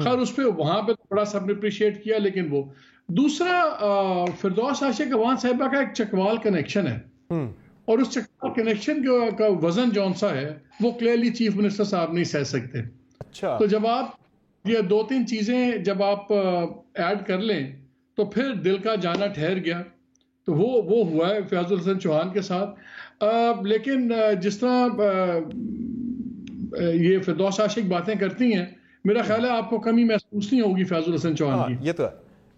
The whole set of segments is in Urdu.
خیر اس پہ وہاں پہ بڑا سب نے اپریشیٹ کیا. لیکن وہ دوسرا فردوس عاشق اوان صاحبہ کا ایک چکوال کنیکشن ہے, اور اس چکوال کنیکشن کا وزن جون سا ہے وہ کلیئرلی چیف منسٹر صاحب نہیں سہ سکتے. اچھا, تو جب آپ یہ 2-3 چیزیں جب آپ ایڈ کر لیں تو پھر دل کا جانا ٹھہر گیا. تو وہ ہوا ہے فیاض الحسن چوہان کے ساتھ. لیکن جس طرح یہ فردوس عاشق باتیں کرتی ہیں, میرا خیال ہے آپ کو کمی محسوس نہیں ہوگی فیاض الحسن چوہان کی.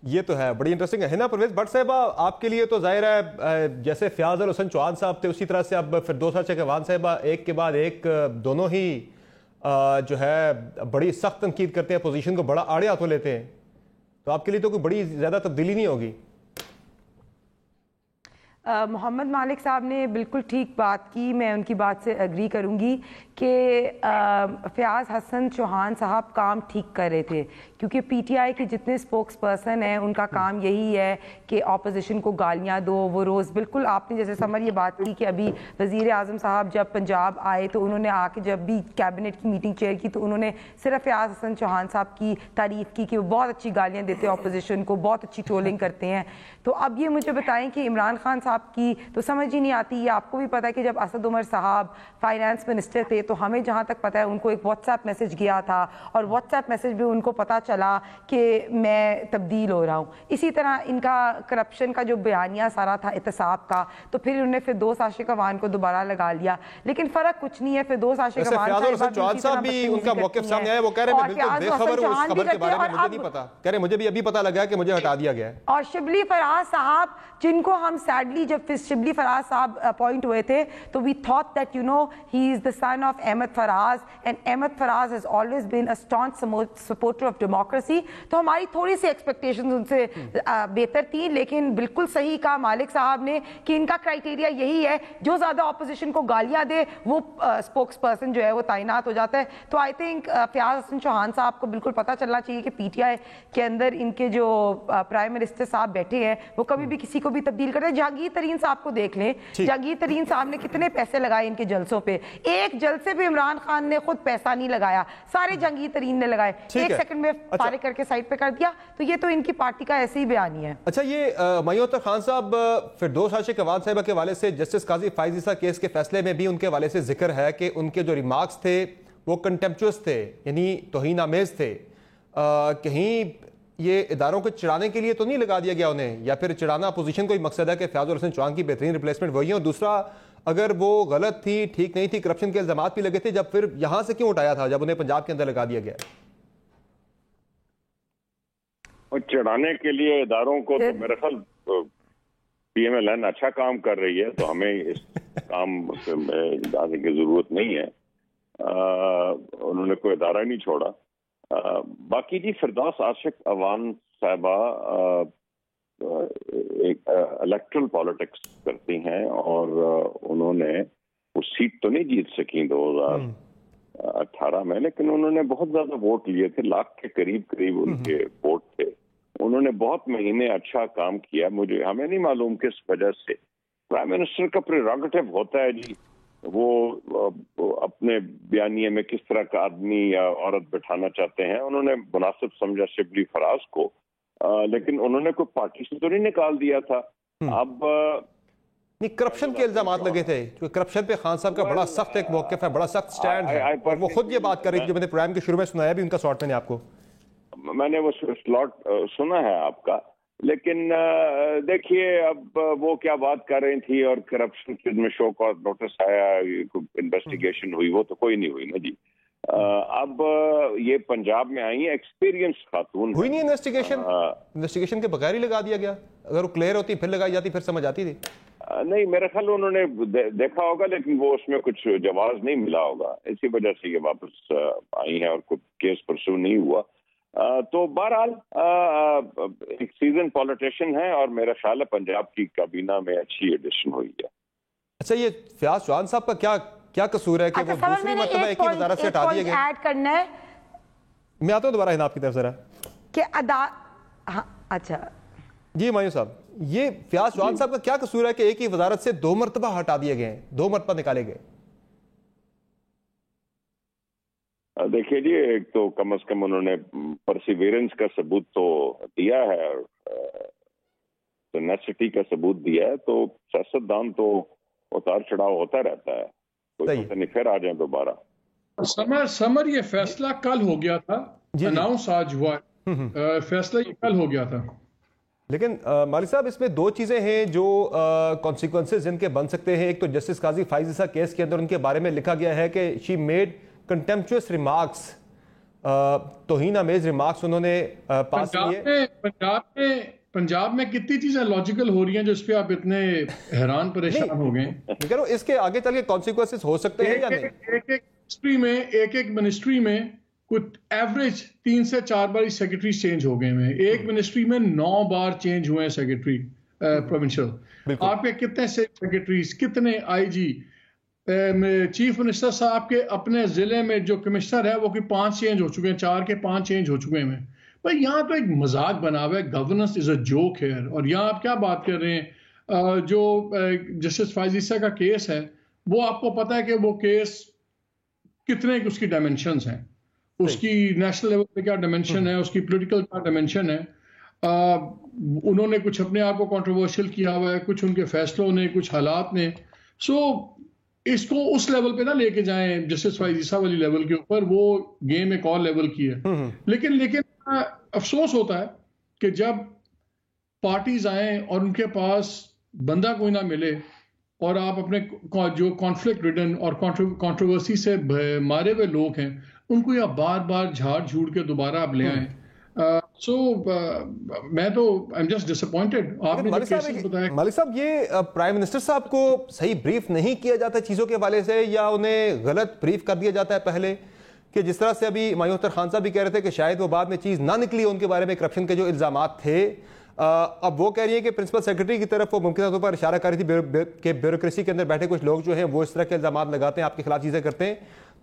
یہ تو ہے, بڑی انٹرسٹنگ ہے نا پرویز بٹ صاحبہ. آپ کے لیے تو ظاہر ہے جیسے فیاض الحسن چوہان صاحب تھے اسی طرح سے اب فردوس عاشق اوان صاحبہ ایک کے بعد ایک دونوں ہی جو ہے بڑی سخت تنقید کرتے ہیں, پوزیشن کو بڑا آڑے ہاتھوں لیتے ہیں. تو آپ کے لیے تو کوئی بڑی زیادہ تبدیلی نہیں ہوگی. محمد مالک صاحب نے بالکل ٹھیک بات کی, میں ان کی بات سے اگری کروں گی کہ فیاض حسن چوہان صاحب کام ٹھیک کر رہے تھے, کیونکہ پی ٹی آئی کے جتنے اسپوکس پرسن ہیں ان کا کام یہی ہے کہ اپوزیشن کو گالیاں دو. وہ روز بالکل آپ نے جیسے سمر یہ بات کی کہ ابھی وزیر اعظم صاحب جب پنجاب آئے تو انہوں نے آ کے جب بھی کیبنٹ کی میٹنگ چیئر کی تو انہوں نے صرف فیاض حسن چوہان صاحب کی تعریف کی کہ وہ بہت اچھی گالیاں دیتے ہیں اپوزیشن کو, بہت اچھی ٹرولنگ کرتے ہیں. تو اب یہ مجھے بتائیں کہ عمران خان صاحب کی تو سمجھ ہی نہیں آتی. یہ آپ کو بھی پتا ہے کہ جب اسد عمر صاحب فائنانس منسٹر تھے تو ہمیں جہاں تک پتا ہے ان کو ایک واٹس ایپ میسج گیا تھا, اور واٹس ایپ میسج بھی ان کو پتا چلا کہ میں تبدیل ہو رہا ہوں. اسی طرح ان کا کرپشن کا جو بیانیہ سارا تھا احتساب کا, تو پھر انہوں نے فردوس عاشق اوان کو دوبارہ لگا لیا. لیکن فرق کچھ نہیں ہے, فردوس عاشق اوان صاحب بھی ان کا موقف سامنے آیا, وہ کہہ رہے ہیں میں بالکل بے خبر ہوں اس خبر کے بارے میں, مجھے نہیں پتا. کہہ رہے مجھے بھی ابھی پتا لگا کہ مجھے ہٹا دیا گیا ہے. اور شبلی فراز صاحب جن کو ہم سیڈلی جب شبلی فراز صاحب اپوائنٹ ہوئے تھے تو we thought that he is the son of Ahmed Faraz, and Ahmed Faraz has always been a staunch supporter of democracy. تو ہماری تھوڑی سی ایکسپیکٹیشنز ان سے بہتر تھیں. لیکن بالکل صحیح کہا مالک صاحب نے کہ ان کا کرائٹیریا یہی ہے, جو زیادہ اپوزیشن کو گالیاں دے وہ اسپوکس پرسن جو ہے وہ تعینات ہو جاتا ہے. تو آئی تھنک فیاض حسن چوہان صاحب کو بالکل پتہ چلنا چاہیے کہ پی ٹی آئی کے اندر ان کے جو پرائم منسٹر صاحب بیٹھے ہیں وہ کبھی بھی کسی کو بھی تبدیل کرتے ہیں. جہانگیر ترین صاحب کو دیکھ لیں, جہانگیر ترین صاحب نے کتنے پیسے لگائے ان کے جلسوں پہ. ایک جلسے پہ عمران خان نے خود پیسہ نہیں لگایا, سارے جہانگیر ترین نے لگائے, 1 سیکنڈ میں فارغ کر کے سائڈ پہ کر دیا. تو یہ تو ان کی پارٹی کا ایسے ہی بیانی ہے. اچھا, یہ معیوتر خان صاحب فردوس عاشق اوان صاحبہ کے حوالے سے جسٹس قاضی فائز عیسیٰ کیس کے فیصلے میں بھی ان کے حوالے سے ذکر ہے کہ ان کے جو ریمارکس تھے وہ کنٹمپچوس تھے, یعنی توہین آمیز تھے. کہیں یہ اداروں کو چڑھانے کے لیے تو نہیں لگا دیا گیا انہیں, یا پھر چڑھانا اپوزیشن کو ہی مقصد ہے کہ فیاض الحسن چوہان کی بہترین ریپلیسمنٹ وہی ہے؟ اور دوسرا, اگر وہ غلط تھی, ٹھیک نہیں تھی, کرپشن کے الزامات بھی لگے تھے, جب پھر یہاں سے کیوں اٹھایا تھا جب انہیں پنجاب کے اندر لگا دیا گیا؟ اور چڑھانے کے لیے اداروں کو تو میرے خیال پی ایم ایل این اچھا کام کر رہی ہے, تو ہمیں اس کام میں جانے کی ضرورت نہیں ہے. انہوں نے کوئی ادارہ نہیں چھوڑا. باقی جی فردوس عاشق اوان صاحبہ ایک الیکٹرل پالیٹکس کرتی ہیں, اور انہوں نے وہ سیٹ تو نہیں جیت سکی 2018 میں, لیکن انہوں نے بہت زیادہ ووٹ لیے تھے, 1 لاکھ کے قریب ان کے ووٹ تھے. انہوں نے بہت مہینے اچھا کام کیا. ہمیں نہیں معلوم کس وجہ سے. پرائم منسٹر کا پریروگیٹو ہوتا ہے جی وہ اپنے بیانیے میں کس طرح کا آدمی یا عورت بٹھانا چاہتے ہیں. انہوں نے مناسب سمجھا شبلی فراز کو, لیکن انہوں نے کوئی پارٹی سے تو نہیں نکال دیا تھا. اب کرپشن کے الزامات لگے تھے, کیونکہ کرپشن پہ خان صاحب کا بڑا سخت ایک موقف ہے, بڑا سخت سٹینڈ ہے, اور وہ خود یہ بات کر رہی تھی جو میں نے پروگرام کے شروع میں سنایا بھی ان کا سلاٹ میں نے آپ کو. میں نے وہ سلاٹ سنا ہے آپ کا, لیکن دیکھیے اب وہ کیا بات کر رہی تھی, اور کرپشن کے میں شو کا نوٹس آیا, انویسٹیگیشن ہوئی, وہ تو کوئی نہیں ہوئی نا جی. اب یہ پنجاب میں آئی ہیں ایکسپیرینس خاتون, ہوئی نہیں انویسٹیگیشن کے بغیر ہی لگا دیا گیا. اگر وہ کلیئر ہوتی پھر لگائی جاتی پھر سمجھ آتی تھی. نہیں, میرے خیال انہوں نے دیکھا ہوگا, لیکن وہ اس میں کچھ جواز نہیں ملا ہوگا, اسی وجہ سے یہ واپس آئی ہیں اور کوئی کیس پرسو نہیں ہوا. تو بہرحال ایک سیزن پولیٹیشین ہے, اور میرا خیال ہے پنجاب کی کابینہ میں اچھی ایڈیشن ہوئی ہے. اچھا, یہ فیاض چوہان صاحب کا کیا قصور ہے کہ وہ دوسری مرتبہ ایک ہی وزارت سے ہٹا دیے گئے؟ ایڈ کرنا ہے, میں آتا ہوں دوبارہ آپ کی طرف ذرا کہ اچھا جی مایو صاحب, یہ فیاض چوہان صاحب کا کیا قصور ہے کہ ایک ہی وزارت سے 2 مرتبہ ہٹا دیے گئے ہیں, 2 مرتبہ نکالے گئے؟ دیکھیے جی، ایک تو کم از کم انہوں نے پرسیویرنس کا ثبوت تو دیا ہے، ٹینیسٹی کا ثبوت دیا ہے، تو سیاستدان تو اتار چڑھاؤ ہوتا رہتا ہے، کوئی پتہ نہیں پھر آ جائیں دوبارہ۔ سمر یہ فیصلہ کل ہو گیا تھا، اناؤنس آج ہوا، فیصلہ یہ کل ہو گیا تھا۔ لیکن مالک صاحب اس میں دو چیزیں ہیں جو کانسیکوینسز ان کے بن سکتے ہیں۔ ایک تو جسٹس قاضی فائز عیسیٰ کیس کے اندر ان کے بارے میں لکھا گیا ہے کہ شی میڈ کنٹمپچوس ریمارکس، توہین آمیز ریمارکس انہوں نے پاس کیے۔ پنجاب میں کتنی چیزیں لاجیکل ہو رہی ہیں جو اس پہ آپ اتنے حیران پریشان ہو گئے ہیں۔ اس کے آگے چل کے کانسیکوینسز ہو سکتے ہیں یا نہیں؟ ایک منسٹری میں کچھ ایوریج 3 سے 4 بار سیکرٹری چینج ہو گئے ہیں، ایک منسٹری میں 9 بار چینج ہوئے ہیں سیکرٹری پروونشل۔ آپ کے کتنے سیکرٹریز، کتنے آئی جی، چیف منسٹر صاحب کے اپنے ضلع میں جو کمشنر ہے وہ 5 چینج ہو چکے ہیں، 4 کے 5 چینج ہو چکے ہیں۔ بھائی یہاں تو ایک مذاق بنا ہوا ہے، گورننس از اے جوک ہے۔ اور یہاں آپ کیا بات کر رہے ہیں، جو جسٹس فائز عیسیٰ کا کیس ہے وہ آپ کو پتا ہے کہ وہ کیس کتنے اس کی ڈائمینشنز ہیں، اس کی نیشنل لیول پہ کیا ڈائمینشن ہے، اس کی پولیٹیکل کیا ڈائمینشن ہے۔ انہوں نے کچھ اپنے آپ کو کنٹروورشل کیا ہوا ہے، کچھ ان کے فیصلوں نے، کچھ حالات نے۔ سو اس کو اس لیول پہ نہ لے کے جائیں جسٹس فائز عیسیٰ والی لیول کے اوپر، وہ گیم ایک اور لیول کی ہے۔ لیکن افسوس ہوتا ہے کہ جب پارٹیز آئیں اور ان کے پاس بندہ کوئی نہ ملے اور آپ اپنے جو کانفلکٹ ریڈن اور کنٹروورسی سے مارے ہوئے لوگ ہیں ان کو یہ بار بار جھاڑ جھوڑ کے دوبارہ آپ لے آئیں۔ میں تو I'm just disappointed۔ آپ نے مالک صاحب یہ پرائم منسٹر صاحب کو صحیح بریف نہیں کیا جاتا چیزوں کے حوالے سے، یا انہیں غلط بریف کر دیا جاتا ہے پہلے، کہ جس طرح سے ابھی ہمایوں اختر خان صاحب بھی کہہ رہے تھے کہ شاید وہ بعد میں چیز نہ نکلی ان کے بارے میں، کرپشن کے جو الزامات تھے، اب وہ کہہ رہی ہے کہ پرنسپل سیکرٹری کی طرف وہ ممکنہ طور پر اشارہ کر رہی تھی کہ بیوروکریسی کے اندر بیٹھے کچھ لوگ جو ہیں وہ اس طرح کے الزامات لگاتے ہیں، آپ کے خلاف چیزیں کرتے ہیں۔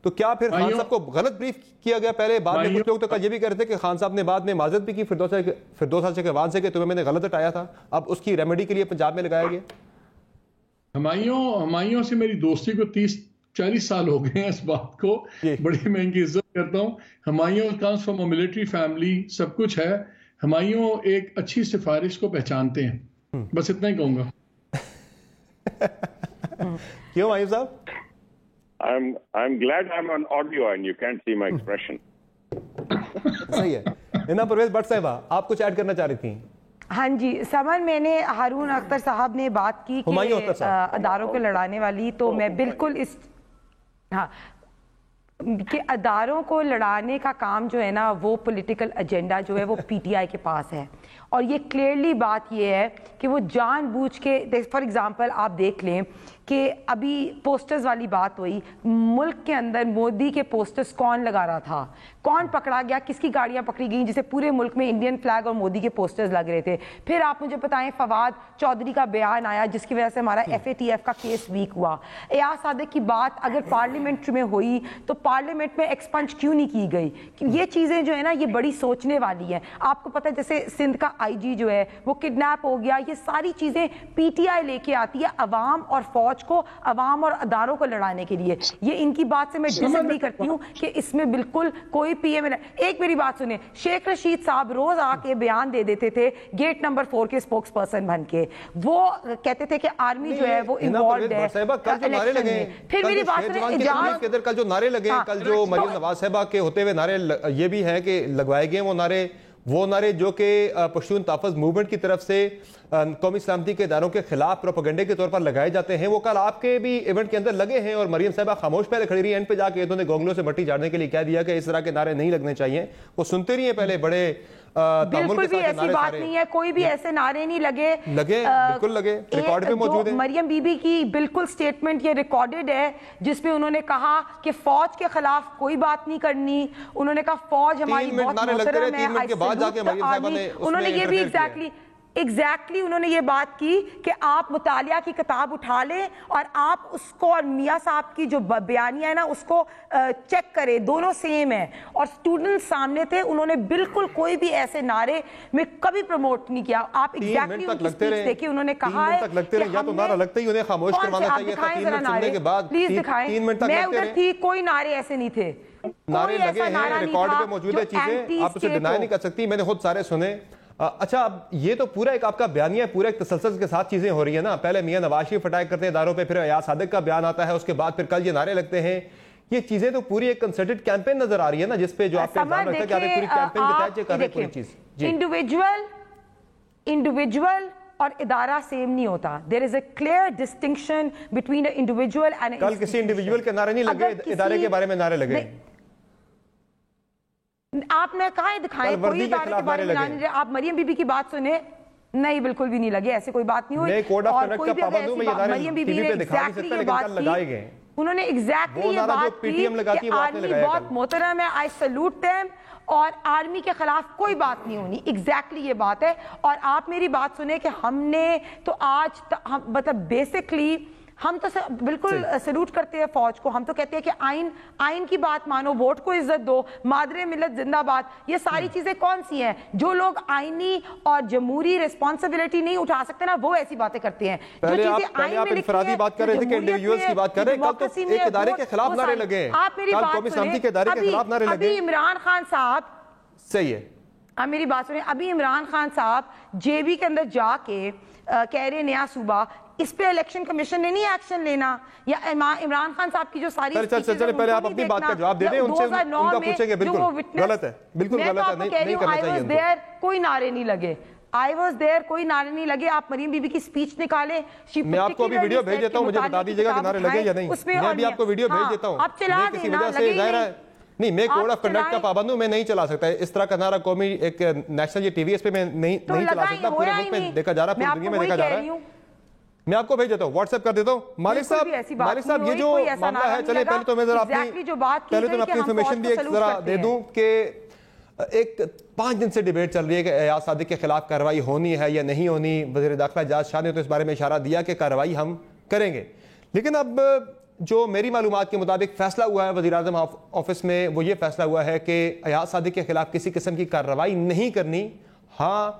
تو کیا پھر خان صاحب کو غلط بریف کیا گیا پہلے؟ بعد میں کچھ لوگ تو یہ بھی کہہ رہے تھے کہ خان صاحب نے بعد میں معذرت بھی کی فردوس چکیوان سے کہ تمہیں میں نے غلط ہٹایا تھا، اب اس کی ریمیڈی کے لیے پنجاب میں لگایا گیا۔ ہمایوں سے میری دوستی کو 30-40 سال ہو گئے ہیں، اس بات کو بڑی میں ان کی عزت کرتا ہوں۔ Humayun comes from a military family، سب کچھ ہے۔ ہمایوں ایک اچھی سفارش کو پہچانتے ہیں، بس اتنا ہی کہوں گا۔ کیوں ہمایوں صاحب؟ I'm glad I'm on audio and you can't see my expression۔ صحیح ہے۔ اینا پرویز بٹ صاحبہ آپ کچھ ایڈ کرنا چاہ رہی تھیں؟ ہاں جی سمر، میں نے ہارون اختر صاحب نے بات کی کہ اداروں کو لڑانے والی، تو میں بالکل اس کہ اداروں کو لڑانے کا کام جو ہے نا وہ پولیٹیکل ایجنڈا جو ہے وہ پی ٹی آئی کے پاس ہے، اور یہ کلیئرلی بات یہ ہے کہ وہ جان بوجھ کے، فار ایگزامپل آپ دیکھ لیں کہ ابھی پوسٹرز والی بات ہوئی، ملک کے اندر مودی کے پوسٹرز کون لگا رہا تھا، کون پکڑا گیا، کس کی گاڑیاں پکڑی گئیں جسے پورے ملک میں انڈین فلیگ اور مودی کے پوسٹرز لگ رہے تھے۔ پھر آپ مجھے بتائیں فواد چودھری کا بیان آیا جس کی وجہ سے ہمارا ایف اے ٹی ایف کا کیس ویک ہوا۔ ایاز صادق کی بات اگر پارلیمنٹ میں ہوئی تو پارلیمنٹ میں ایکسپنج کیوں نہیں کی گئی؟ یہ چیزیں جو ہے نا یہ بڑی سوچنے والی ہیں۔ آپ کو پتہ ہے جیسے سندھ کا آئی جی جو ہے وہ کڈنیپ ہو گیا، یہ ساری چیزیں پی ٹی آئی لے کے آتی ہے عوام اور فوج کو، عوام اور اداروں کو لڑانے کے لیے۔ یہ ان کی بات سے میں ڈس ایگری کرتی ہوں کہ اس میں بالکل کوئی پی ایم۔ ایک میری بات سنیں، شیخ رشید صاحب روز آ کے بیان دے دیتے تھے گیٹ نمبر 4 کے اسپوکس پرسن بن کے، وہ کہتے تھے کہ آرمی جو ہے وہ انوالوڈ ہے الیکشن میں۔ پھر میری بات سنیں، اجاز کل جو نعرے لگے، کل جو مریم نواز صاحبہ کے ہوتے ہوئے نعرے یہ بھی ہیں کہ لگوائے گئے وہ نعرے جو کہ پشتون تحفظ موومنٹ کی طرف سے قومی سلامتی کے اداروں کے خلاف پروپیگنڈے کے طور پر لگائے جاتے ہیں، وہ کل آپ کے بھی ایونٹ کے اندر لگے ہیں، اور مریم صاحبہ خاموش پہلے کھڑی رہی ہیں، اینڈ پہ جا کے انہوں نے گونگلوں سے مٹی جھاڑنے کے لیے کہہ دیا کہ اس طرح کے نعرے نہیں لگنے چاہیے۔ وہ سنتے رہی ہیں پہلے بڑے بالکل بھی ایسی بات نہیں ہے، کوئی بھی ایسے نعرے نہیں لگے، بالکل لگے، ریکارڈ پہ موجود ہے۔ مریم بی بی کی بالکل سٹیٹمنٹ یہ ریکارڈڈ ہے جس میں انہوں نے کہا کہ فوج کے خلاف کوئی بات نہیں کرنی، انہوں نے کہا فوج ہماری بہت محترم ہے، انہوں نے یہ بھی ایگزیکٹلی انہوں نے یہ بات کی کہ آپ مطالعہ کی کتاب اٹھا لیں اور آپ اس کو اور میاں صاحب کی جو بیانیہ ہے نا اس کو چیک کریں، دونوں سیم ہیں۔ اور اسٹوڈنٹ سامنے تھے، انہوں نے بالکل کوئی بھی ایسے نعرے میں کبھی پروموٹ نہیں کیا۔ آپ ایگزیکٹلی ان کی اسپیچ دیکھیں، انہوں نے کہا ہے کہ یا تو نعرہ لگتے ہی انہیں خاموش کروانا چاہیے تھا، 3 منٹ سننے کے بعد، پلیز دکھائیں، میں ادھر تھی، کوئی نعرے ایسے نہیں تھے۔ نعرے لگے ہیں, ریکارڈ پہ موجود ہے چیزیں, آپ اسے ڈینائی نہیں کر سکتی, میں نے خود سارے سنے. اچھا اب یہ تو پورا ایک آپ کا بیانیہ ہے, پورا ایک تسلسل کے ساتھ چیزیں ہو رہی ہیں نا. پہلے میاں نواز شریف اٹیک کرتے ہیں اداروں پہ, پھر ایاز صادق کا بیان آتا ہے, اس کے بعد پھر کل یہ نعرے لگتے ہیں. یہ چیزیں تو پوری ایک کنسرٹڈ کیمپین نظر آ رہی ہے نا, جس پہ جو آپ کا الزام رکھتا ہے کہ آپ ایک پوری کیمپین کے تحت یہ کر رہے ہیں پوری چیز. انڈیویجول اور ادارہ سیم نہیں ہوتا. There is a clear distinction between a individual and. کل کسی انڈیویجول کے نعرے نہیں لگے, ادارے کے بارے میں نعرے لگے. آپ نے کہاں دکھائیں کوئی ادارے کے بارے میں؟ آپ مریم بی بی کی بات سنیں, نہیں بالکل بھی نہیں لگے, ایسے کوئی بات نہیں ہوئی. میں کوڈ آف کنڈکٹ کا پابند ہوں, میں یہ ادارے ٹی وی پہ دکھا نہیں سکتا, لیکن کل لگائے گئے. انہوں نے ایگزیکٹلی یہ بات کی کہ آرمی بہت محترم ہے, آئی سلوٹ دیم, اور آرمی کے خلاف کوئی بات نہیں ہونی. ایگزیکٹلی یہ بات ہے. اور آپ میری بات سنیں کہ ہم نے تو آج مطلب بیسکلی ہم تو بالکل سلوٹ کرتے ہیں فوج کو. ہم تو کہتے ہیں کہ آئین کی بات مانو, ووٹ کو عزت دو, مادر ملت زندہ باد. یہ ساری چیزیں کون سی ہیں؟ جو لوگ آئینی اور جمہوری ریسپانسبلٹی نہیں اٹھا سکتے نا, وہ ایسی باتیں کرتے ہیں. جو چیزیں آئین میں لکھی ہیں, بات کر رہے تھے کہ انڈیویجولز کی بات کر رہے ہیں, کل تو ایک ادارے کے خلاف نعرے لگے ہیں. آپ میری بات سنیں, ابھی عمران خان صاحب, صحیح ہے, آپ میری بات سنیں, ابھی عمران خان صاحب جے بی کے اندر جا کے کہہ رہے نیا صوبہ, اس پہ الیکشن کمیشن نے نہیں ایکشن لینا, یا عمران خان صاحب کی جو ساری چلے پہلے آپ اپنی بات کا جواب دے دیں, ان سے ان کا پوچھیں گے. بالکل غلط ہے, بالکل غلط ہے, نہیں کرنا چاہیے ان کو. کوئی نعرے نہیں لگے, I was there, کوئی نعرے نہیں لگے. آپ مریم بی بی کی سپیچ نکالیں, میں آپ کو ابھی ویڈیو بھیج دیتا ہوں, مجھے بتا دیجیے گا کہ نعرے لگے یا نہیں. میں ابھی آپ کو ویڈیو بھیج دیتا ہوں, آپ چلا کسی وجہ سے ظاہر ہے نہیں, میں کوڈ آف کنڈکٹ کا پابند ہوں, میں نہیں چلا سکتا اس طرح کا نعرہ قومی ایک نیشنل یہ ٹی وی ایس پہ میں نہیں چلا سکتا. پورے ملک میں دیکھا جا رہا ہے, پوری دنیا میں دیکھا جا رہا ہے. میں آپ کو بھیج دیتا ہوں, واٹس ایپ کر دیتا ہوں. مالک صاحب یہ جو معاملہ ہے, چلے پہلے تو میں ذرا اپنی انفارمیشن بھی ایک ذرا دے دوں کہ ایک 5 دن سے ڈیبیٹ چل رہی ہے کہ ایاز صادق کے خلاف کارروائی ہونی ہے یا نہیں ہونی. وزیر داخلہ اعجاز شاہ نے تو اس بارے میں اشارہ دیا کہ کارروائی ہم کریں گے, لیکن اب جو میری معلومات کے مطابق فیصلہ ہوا ہے وزیر اعظم آفس میں, وہ یہ فیصلہ ہوا ہے کہ ایاز صادق کے خلاف کسی قسم کی کارروائی نہیں کرنی. ہاں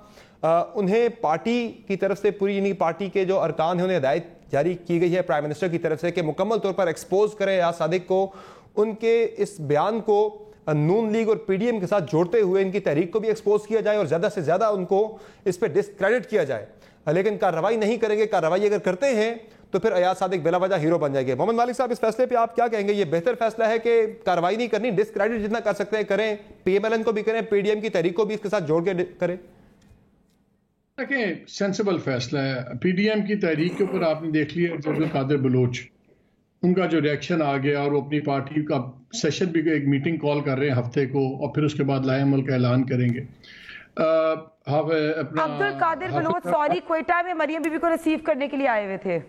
انہیں پارٹی کی طرف سے پوری یعنی پارٹی کے جو ارکان ہیں انہیں ہدایت جاری کی گئی ہے پرائم منسٹر کی طرف سے کہ مکمل طور پر ایکسپوز کریں ایاز صادق کو, ان کے اس بیان کو نون لیگ اور پی ڈی ایم کے ساتھ جوڑتے ہوئے ان کی تحریک کو بھی ایکسپوز کیا جائے اور زیادہ سے زیادہ ان کو اس پہ ڈسکریڈٹ کیا جائے. لیکن کارروائی نہیں کریں گے, کارروائی اگر کرتے ہیں تو پھر ایاز صادق بلا وجہ ہیرو بن جائے گے. محمد مالک صاحب اس فیصلے پہ آپ کیا کہیں گے؟ یہ بہتر فیصلہ ہے کہ کارروائی نہیں کرنی, ڈسکریڈٹ جتنا کر سکتے ہیں کریں, پی ایم ایل این کو بھی کریں, پی ڈی ایم کی تحریک کو بھی اس کے ساتھ جوڑ کے کریں؟ دیکھیں سینسیبل فیصلہ ہے. پی ڈی ایم کی تحریک کے اوپر آپ نے دیکھ لیا عبد القادر بلوچ, ان کا جو ریئیکشن آ گیا, اور وہ اپنی پارٹی کا سیشن بھی ایک میٹنگ کال کر رہے ہیں ہفتے کو, اور پھر اس کے بعد لائے عمل کا اعلان کریں گے. عبد القادر بلوچ سوری کوئٹہ میں مریم بی بی کو ریسیو کرنے کے لیے آئے ہوئے تھے.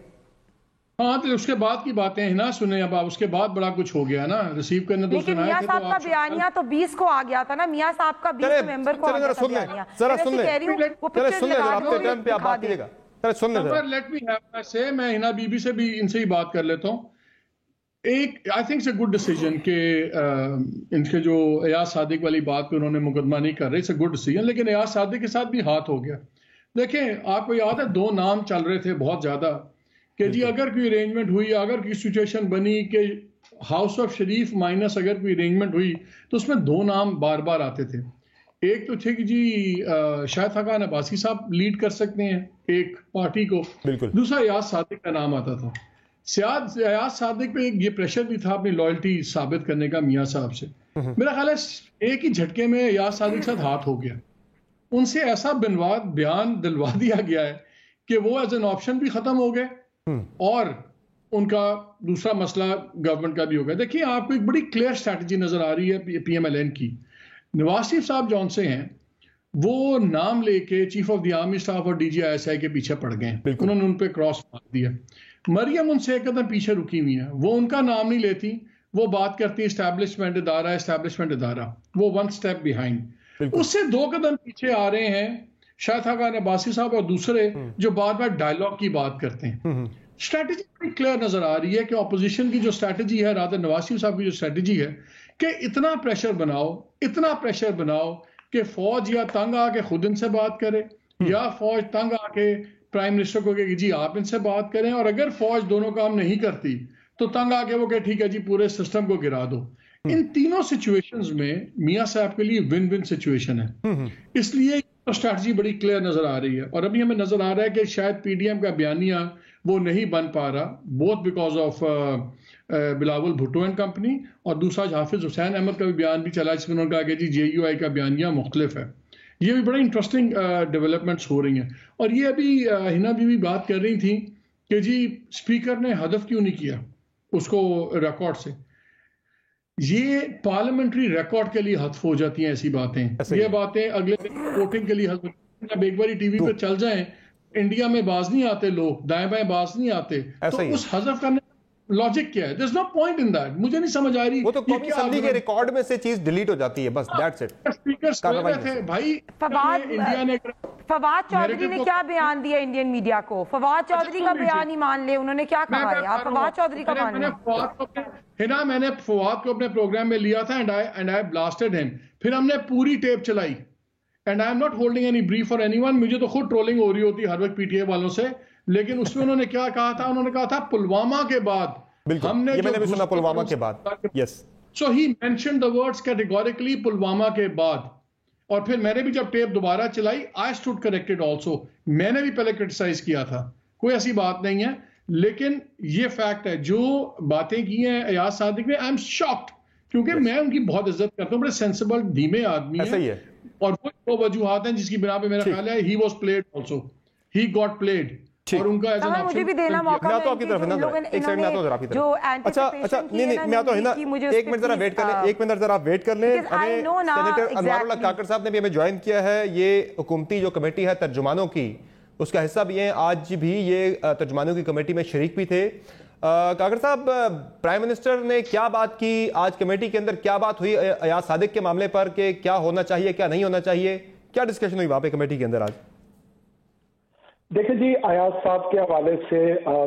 ہاں تو اس کے بعد کی باتیں ہیں نا, سنیں اب اس کے بعد بڑا کچھ ہو گیا نا, ریسیو کرنے تو لیکن میاں صاحب کا بیانیہ تو 20 کو آ گیا تھا نا, میاں صاحب کا 20 نومبر کو آ گیا تھا بیانیہ. ذرا سن لیں, میں ہنا بی بی سے بھی ان سے ہی بات کر لیتا ہوں. ایک I think a good decision کہ ان کے جو ایاز صادق والی بات پہ انہوں نے مقدمہ نہیں کر رہے, اٹس اے گڈ ڈیسیجن. لیکن ایاز صادق کے ساتھ بھی ہاتھ ہو گیا. دیکھیں آپ کو یاد ہے 2 نام چل رہے تھے بہت زیادہ کہ جی اگر کوئی ارینجمنٹ ہوئی, اگر کوئی سچویشن بنی کہ ہاؤس آف شریف مائنس اگر کوئی ارینجمنٹ ہوئی تو اس میں 2 نام بار بار آتے تھے. ایک تو تھے کہ جی شاہد خاقان عباسی صاحب لیڈ کر سکتے ہیں ایک پارٹی کو, دوسرا ایاز صادق کا نام آتا تھا. ایاز صادق پہ یہ پریشر بھی تھا اپنی لائلٹی ثابت کرنے کا میاں صاحب سے. میرا خیال ہے ایک ہی جھٹکے میں ایاز صادق کے ساتھ ہاتھ ہو گیا. ان سے ایسا بیان دلوا دیا گیا ہے کہ وہ ایز این آپشن بھی ختم ہو گئے, اور ان کا دوسرا مسئلہ گورنمنٹ کا بھی ہو گیا. دیکھیے آپ کو ایک بڑی کلیئر اسٹریٹجی نظر آ رہی ہے پی ایم ایل این کی. نواز شریف صاحب جون سے ہیں, وہ نام لے کے chief of the army staff اور D G I S I کے پیچھے پڑ گئے, انہوں نے ان پہ کراس مار دیا. مریم ان سے ایک قدم پیچھے رکی ہوئی ہیں, وہ ان کا نام نہیں لیتی, وہ بات کرتی اسٹیبلشمنٹ ادارہ, وہ 1 اسٹیپ بیہائنڈ. اس سے 2 قدم پیچھے آ رہے ہیں شاہد خاقان عباسی صاحب اور دوسرے جو بار بار ڈائیلاگ کی بات کرتے ہیں. اسٹریٹجی بڑی کلیئر نظر آ رہی ہے کہ اپوزیشن کی جو اسٹریٹجی ہے, رات نواز شریف صاحب کی جو اسٹریٹجی ہے کہ اتنا پریشر بناؤ کہ فوج یا تنگ آ کے خود ان سے بات کرے, یا فوج تنگ آ کے پرائم منسٹر کو کہ جی آپ ان سے بات کریں, اور اگر فوج دونوں کام نہیں کرتی تو تنگ آ کے وہ کہ ٹھیک ہے جی پورے سسٹم کو گرا دو. ان تینوں سچویشنز میں میاں صاحب کے لیے ون ون سچویشن ہے. اس لیے اسٹریٹجی بڑی کلیئر نظر آ رہی ہے, اور ابھی ہمیں نظر آ رہا ہے کہ شاید پی ڈی ایم کا بیانیہ وہ نہیں بن پا رہا, both because of Bilawal Bhutto and company, اور دوسرا حافظ حسین احمد کا بھی بیان بھی چلا جس میں انہوں نے کہا کہ جی جے یو آئی کا بیانیہ مختلف ہے. یہ بھی بڑے انٹرسٹنگ ڈیولپمنٹس ہو رہی ہیں. اور یہ ابھی ہنا بھی بات کر رہی تھیں کہ جی اسپیکر نے حذف کیوں نہیں کیا اس کو ریکارڈ سے. یہ پارلیمنٹری ریکارڈ کے لیے حذف ہو جاتی ہیں ایسی باتیں. یہ باتیں اگلے دن ووٹنگ کے لیے حذف, اب ایک باری ٹی وی پہ چل جائیں, انڈیا میں باز نہیں آتے لوگ, دائیں بائیں باز نہیں آتے, تو اس حذف کرنے لاجک کیا ہے؟ there's no point in that. مجھے نہیں سمجھ آ رہی. وہ تو قومی اسمبلی کے ریکارڈ میں سے چیز ڈیلیٹ ہو جاتی ہے, بس that's it. اسپیکر سوئے ہوئے تھے بھائی. فواد چودھری نے کیا بیان دیا انڈین میڈیا کو؟ فواد چودھری کا بیان ہی مان لے, انہوں نے کیا کہا ہے, آپ فواد چودھری کا مان لیں. میں نے فواد کو اپنے پروگرام میں لیا تھا and I blasted him. پھر ہم نے پوری ٹیپ چلائی and I am not holding any brief for anyone. مجھے تو خود ٹرولنگ ہو رہی ہوتی ہر وقت پی ٹی اے والوں سے, لیکن اس میں انہوں نے کیا کہا تھا؟ انہوں نے کہا تھا پلوامہ کے بعد ہم نے, یہ میں نے بھی سنا پلوامہ کے بعد. yes. So he mentioned the words categorically Pulwama کے بعد. اور پھر میں نے بھی جب ٹیپ دوبارہ چلائی I stood corrected also. میں نے بھی پہلے کرٹیسائز کیا تھا, کوئی ایسی بات نہیں ہے, لیکن یہ فیکٹ ہے جو باتیں کی ہیں ایاز صادق نے. I am shocked کیونکہ میں ان کی بہت عزت کرتا ہوں, بڑے سینسیبل دھیمے آدمی ہیں, اور وہ وجوہات ہیں جس کی بنا پہ میرا خیال ہے he was played also, he got played. اور ان کا مجھے بھی دینا موقع میں تو آپ کی طرف جو اچھا نہیں میں تو ایک منٹ ذرا ویٹ کر لیں, ایک منٹ ذرا ویٹ کر لیں. سینیٹر انوار اللہ کاکڑ صاحب نے بھی ہمیں جوائن کیا ہے. یہ حکومتی جو کمیٹی ہے ترجمانوں کی, اس کا حصہ بھی ہیں, آج بھی یہ ترجمانوں کی کمیٹی میں شریک بھی تھے. کاکڑ صاحب, پرائم منسٹر نے کیا بات کی آج کمیٹی کے اندر, کیا بات ہوئی ایاز صادق کے معاملے پر کہ کیا ہونا چاہیے کیا نہیں ہونا چاہیے, کیا ڈسکشن ہوئی وہاں پہ کمیٹی کے اندر آج؟ دیکھیں جی, ایاز صاحب کے حوالے سے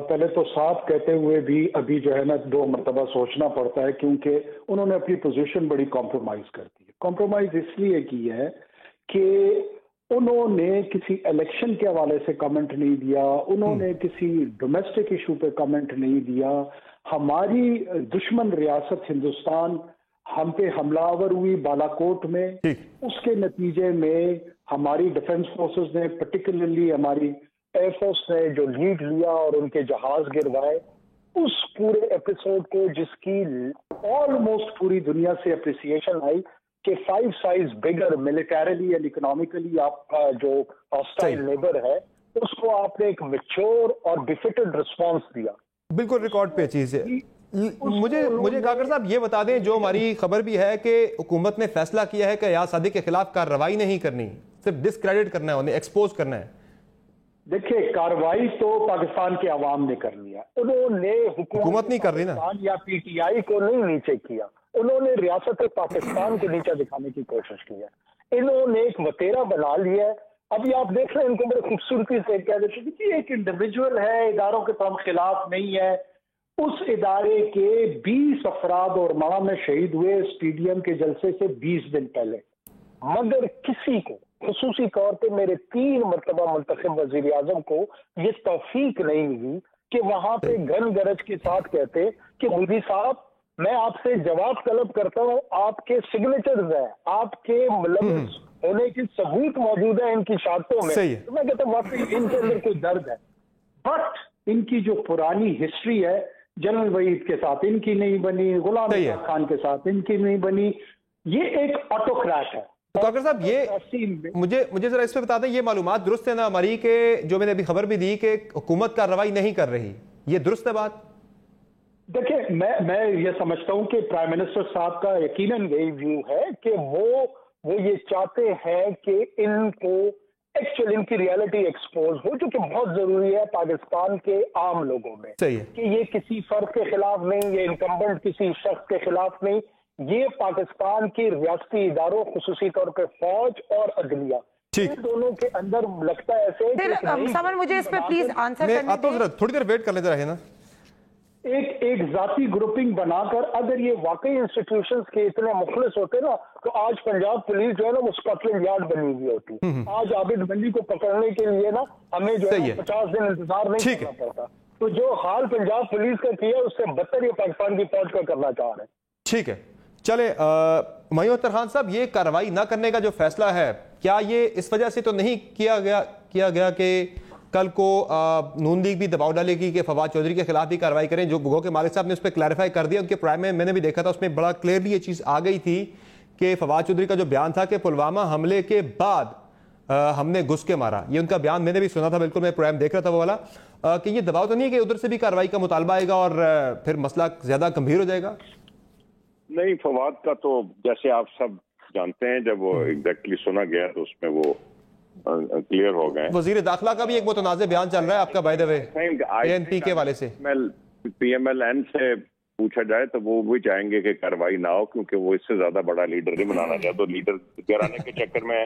پہلے تو صاحب کہتے ہوئے بھی ابھی جو ہے نا 2 مرتبہ سوچنا پڑتا ہے, کیونکہ انہوں نے اپنی پوزیشن بڑی کمپرومائز کر دی ہے. کمپرومائز اس لیے کی ہے کہ انہوں نے کسی الیکشن کے حوالے سے کمنٹ نہیں دیا, انہوں نے کسی ڈومیسٹک ایشو پہ کمنٹ نہیں دیا. ہماری دشمن ریاست ہندوستان ہم پہ حملہ آور ہوئی بالا کوٹ میں, اس کے نتیجے میں ہماری ڈیفنس فورسز نے, پرٹیکولرلی ہماری ایئر فورس نے جو لیڈ لیا اور ان کے جہاز گروائے, اس پورے ایپیسوڈ کو جس کی آلموسٹ پوری دنیا سے اپریسیشن آئی کہ 5 size bigger militarily and economically آپ کا جو ہاسٹائل نیبر ہے اس کو آپ نے ایک میچور اور ڈیفیٹڈ رسپانس دیا. بالکل ریکارڈ پہ چیز ہے. مجھے کاکڑ صاحب یہ بتا دیں, جو ہماری خبر بھی ہے کہ حکومت نے فیصلہ کیا ہے کہ ایاز صادق کے خلاف کارروائی نہیں کرنی, صرف ڈسکریڈٹ کرنا ہے, انہیں ایکسپوز کرنا ہے. دیکھیں, کارروائی تو پاکستان کے عوام نے کرنی ہے. انہوں نے حکومت نہیں کر رہی نا, یا پی ٹی آئی کو نہیں نیچے کیا, انہوں نے ریاست پاکستان کو نیچے دکھانے کی کوشش کی ہے. انہوں نے ایک وتیرا بنا لیا ہے. ابھی آپ دیکھ رہے ہیں ان کو بڑے خوبصورتی سے کہہ دیتے ہیں کہ ایک انڈیویجول ہے, اداروں کے تو ہم خلاف نہیں ہے. اس ادارے کے 20 افراد اور ماہ میں شہید ہوئے اس پی ڈی ایم کے جلسے سے 20 دن پہلے, مگر کسی کو خصوصی طور پہ میرے 3 مرتبہ منتخب وزیر اعظم کو یہ توفیق نہیں ہوئی کہ وہاں پہ گن گرج کے ساتھ کہتے کہ مودی صاحب میں آپ سے جواب طلب کرتا ہوں, آپ کے سگنیچرز ہیں, آپ کے ملوث ہونے کی ثبوت موجود ہے ان کی شہادتوں میں. میں کہتا ہوں واقعی ان کے اندر کوئی درد ہے, بٹ ان کی جو پرانی ہسٹری ہے جنرل وحید کے ساتھ ان کی نہیں بنی, غلام خان کے ساتھ ان کی نہیں بنی, یہ ایک آٹوکریٹ ہے. کاکڑ صاحب یہ مجھے ذرا اس پہ بتا دیں, یہ معلومات درست ہے نا ہماری کہ جو میں نے ابھی خبر بھی دی کہ حکومت کارروائی نہیں کر رہی, یہ درست ہے بات؟ دیکھیں, میں یہ سمجھتا ہوں کہ پرائم منسٹر صاحب کا یقیناً یہی ویو ہے کہ وہ یہ چاہتے ہیں کہ ان کو ایکچولی ان کی ریالٹی ایکسپوز ہو, جو کہ بہت ضروری ہے پاکستان کے عام لوگوں میں, کہ یہ کسی فرد کے خلاف نہیں, یہ انکمبنٹ کسی شخص کے خلاف نہیں, یہ پاکستان کی ریاستی اداروں خصوصی طور پہ فوج اور عدلیہ ان دونوں کے اندر لگتا ہے ایسے. سمن مجھے اس پہ پلیز آنسر کرنے دیں, تھوڑی دیر ویٹ کر لیتے رہے نا. ایک ذاتی گروپنگ بنا کر اگر یہ واقعی انسٹیٹیوشنز کے اتنے مخلص ہوتے نا تو آج پنجاب پولیس جو ہے نا وہ اسکاٹلینڈ یارڈ بنی ہوئی ہوتی. آج عابد بندی کو پکڑنے کے لیے نا ہمیں جو ہے 50 دن انتظار نہیں کرنا پڑتا. تو جو حال پنجاب پولیس کا کیا اس سے بدتر یہ پاکستان کی فوج کا کرنا چاہ رہے ہیں. ٹھیک ہے, چلے معین اختر خان صاحب، یہ کارروائی نہ کرنے کا جو فیصلہ ہے، کیا یہ اس وجہ سے تو نہیں کیا گیا کہ کل کو نون لیگ بھی دباؤ ڈالے گی کہ فواد چودھری کے خلاف بھی کارروائی کریں؟ جو گو کے مالک صاحب نے اس پہ کلیریفائی کر دیا، ان کے پرائم میں نے بھی دیکھا تھا، اس میں بڑا کلیئرلی یہ چیز آ گئی تھی کہ فواد چودھری کا جو بیان تھا کہ پلوامہ حملے کے بعد ہم نے گھس کے مارا، یہ ان کا بیان میں نے بھی سنا تھا، بالکل میں پرائم دیکھ رہا تھا وہ والا، کہ یہ دباؤ تو نہیں ہے کہ ادھر سے بھی کارروائی کا مطالبہ آئے گا اور پھر مسئلہ زیادہ گمبھیر ہو جائے گا؟ نہیں، فواد کا تو جیسے آپ سب جانتے ہیں، جب وہ ایگزیکٹلی سنا گیا تو اس میں وہ کلیئر ہو گئے۔ وزیر داخلہ کا بھی ایک متنازع بیان چل رہا ہے آپ کا بائی دا وے، ANP کے والے سے۔ PMLN سے پوچھا جائے تو وہ بھی چاہیں گے کہ کارروائی نہ ہو، کیونکہ وہ اس سے زیادہ بڑا لیڈر نہیں بنانا چاہتے، تو لیڈر گرانے کے چکر میں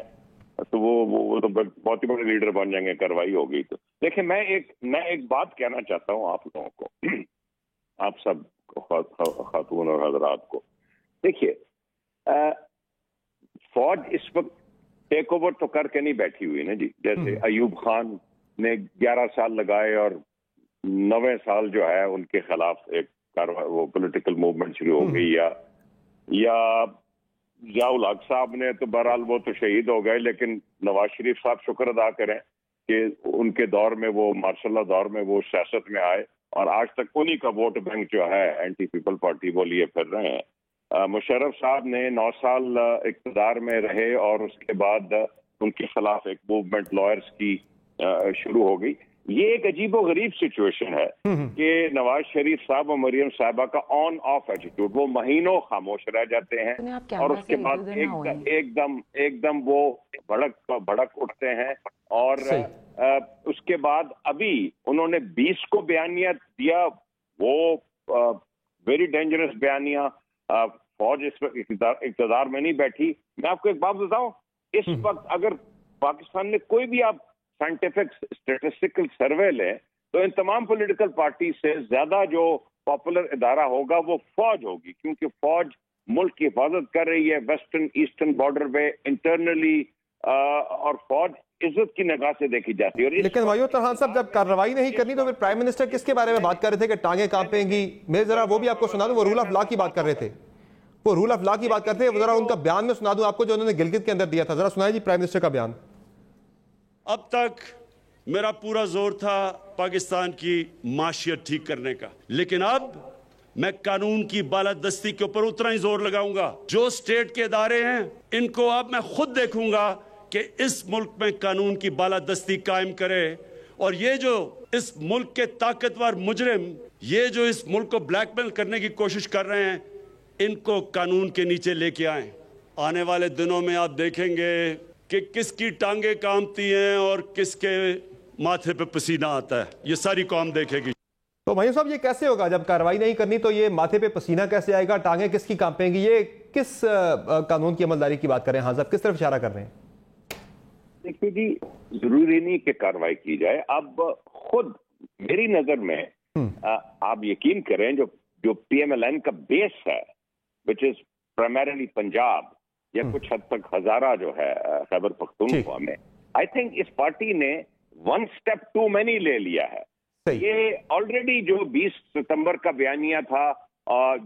تو وہ تو بہت ہی بڑے لیڈر بن جائیں گے، کارروائی ہوگی تو۔ دیکھیں، میں ایک بات کہنا چاہتا ہوں آپ لوگوں کو، آپ سب خاتون اور حضرات کو، دیکھیے فوج اس وقت ٹیک اوور تو کر کے نہیں بیٹھی ہوئی نا جی، جیسے ایوب خان نے 11 سال لگائے اور 9 سال جو ہے ان کے خلاف ایک وہ پولیٹیکل موومنٹ شروع ہو گئی، یا ضیاء الحق صاحب نے تو بہرحال وہ تو شہید ہو گئے، لیکن نواز شریف صاحب شکر ادا کریں کہ ان کے دور میں وہ ماشاء اللہ دور میں وہ سیاست میں آئے اور آج تک انہی کا ووٹ بینک جو ہے اینٹی پیپل پارٹی وہ لیے پھر رہے ہیں۔ مشرف صاحب نے 9 سال اقتدار میں رہے اور اس کے بعد ان کے خلاف ایک موومنٹ لائرز کی شروع ہو گئی۔ یہ ایک عجیب و غریب سچویشن ہے کہ نواز شریف صاحب اور مریم صاحبہ کا آن آف ایٹیٹیوڈ، وہ مہینوں خاموش رہ جاتے ہیں اور اس کے بعد ایک دم وہ بھڑک اٹھتے ہیں، اور اس کے بعد ابھی انہوں نے 20 کو بیانیہ دیا، وہ ویری ڈینجرس بیانیہ۔ فوج اس وقت اقتدار میں نہیں بیٹھی۔ میں آپ کو ایک بات بتاؤں، اس وقت اگر پاکستان میں کوئی بھی آپ سائنٹیفک اسٹیٹسٹیکل سروے لیں تو ان تمام پولیٹیکل پارٹی سے زیادہ جو پاپولر ادارہ ہوگا وہ فوج ہوگی، کیونکہ فوج ملک کی حفاظت کر رہی ہے ویسٹرن ایسٹرن بارڈر پہ انٹرنلی، اور فوج عزت کی نگاہ سے دیکھی جاتی ہے۔ لیکن معین اختر خان صاحب، جب کارروائی نہیں کرنی تو پھر پرائم منسٹر کس کے بارے میں بات کر رہے تھے کہ ٹانگیں کانپیں گی؟ میں ذرا وہ بھی آپ کو سنا دوں، وہ رول آف لا کی بات کر رہے تھے، وہ رول آف لا کی بات کرتے ہیں، ذرا ان کا بیان میں سنا دوں آپ کو جو انہوں نے گلگت کے اندر دیا تھا، ذرا سنائیں جی پرائم منسٹر کا بیان۔ اب تک میرا پورا زور تھا پاکستان کی معاشیت ٹھیک کرنے کا، لیکن اب میں قانون کی بالادستی کے اوپر اتنا ہی زور لگاؤں گا۔ جو اسٹیٹ کے ادارے ہیں ان کو اب میں خود دیکھوں گا کہ اس ملک میں قانون کی بالادستی قائم کرے، اور یہ جو اس ملک کے طاقتور مجرم یہ جو اس ملک کو بلیک میل کرنے کی کوشش کر رہے ہیں، ان کو قانون کے نیچے لے کے آئیں۔ آنے والے دنوں میں آپ دیکھیں گے کہ کس کی ٹانگیں کانپتی ہیں اور کس کے ماتھے پہ پسینہ آتا ہے، یہ ساری قوم دیکھے گی۔ تو معین صاحب، یہ کیسے ہوگا جب کارروائی نہیں کرنی تو یہ ماتھے پہ پسینہ کیسے آئے گا، ٹانگیں کس کی کانپیں گی؟ یہ کس قانون کی عملداری کی بات کر رہے ہیں؟ ہاں صاحب، کس طرف اشارہ کر رہے ہیں؟ دیکھیے جی، ضروری نہیں کہ کارروائی کی جائے۔ اب خود میری نظر میں آپ یقین کریں، جو PMLN کا بیس ہے which is primarily پنجاب یا کچھ حد تک ہزارہ جو ہے خیبر پختونخوا میں، I think اس پارٹی نے one step too many لے لیا ہے۔ یہ آلریڈی جو 20 ستمبر کا بیانیہ تھا،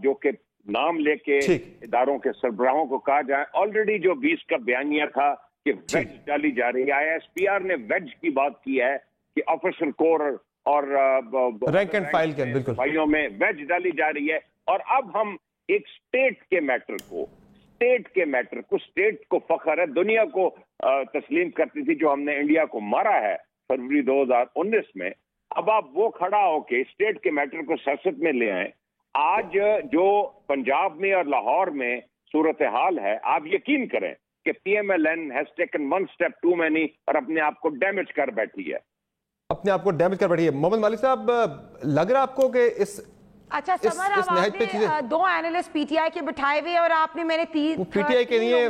جو کہ نام لے کے اداروں کے سربراہوں کو کہا جائے، آلریڈی جو 20 کا بیانیہ تھا کہ ویج ڈالی جا رہی ہے، ISPR نے ویج کی بات کی ہے کہ آفیسر کور اور رینک اینڈ فائل کے بھائیوں میں ویج ڈالی جا رہی ہے، اور اب ہم ایک اسٹیٹ کے میٹر کو اسٹیٹ کو فخر ہے، دنیا کو تسلیم کرتی تھی جو ہم نے انڈیا کو مارا ہے فروری 2019 میں، اب آپ وہ کھڑا ہو کے اسٹیٹ کے میٹر کو سیاست میں لے آئیں۔ آج جو پنجاب میں اور لاہور میں صورتحال ہے، آپ یقین کریں کہ PMLN has taken one step too many اور اپنے آپ کو ڈیمیج کر بیٹھی ہے۔ محمد مالک صاحب، لگ رہا آپ کو کہ اچھا سمر، اب آپ نے 2 اینالسٹ PTI کے بٹھائے ہوئے اور آپ نے میں نے 3 PTI کے لیے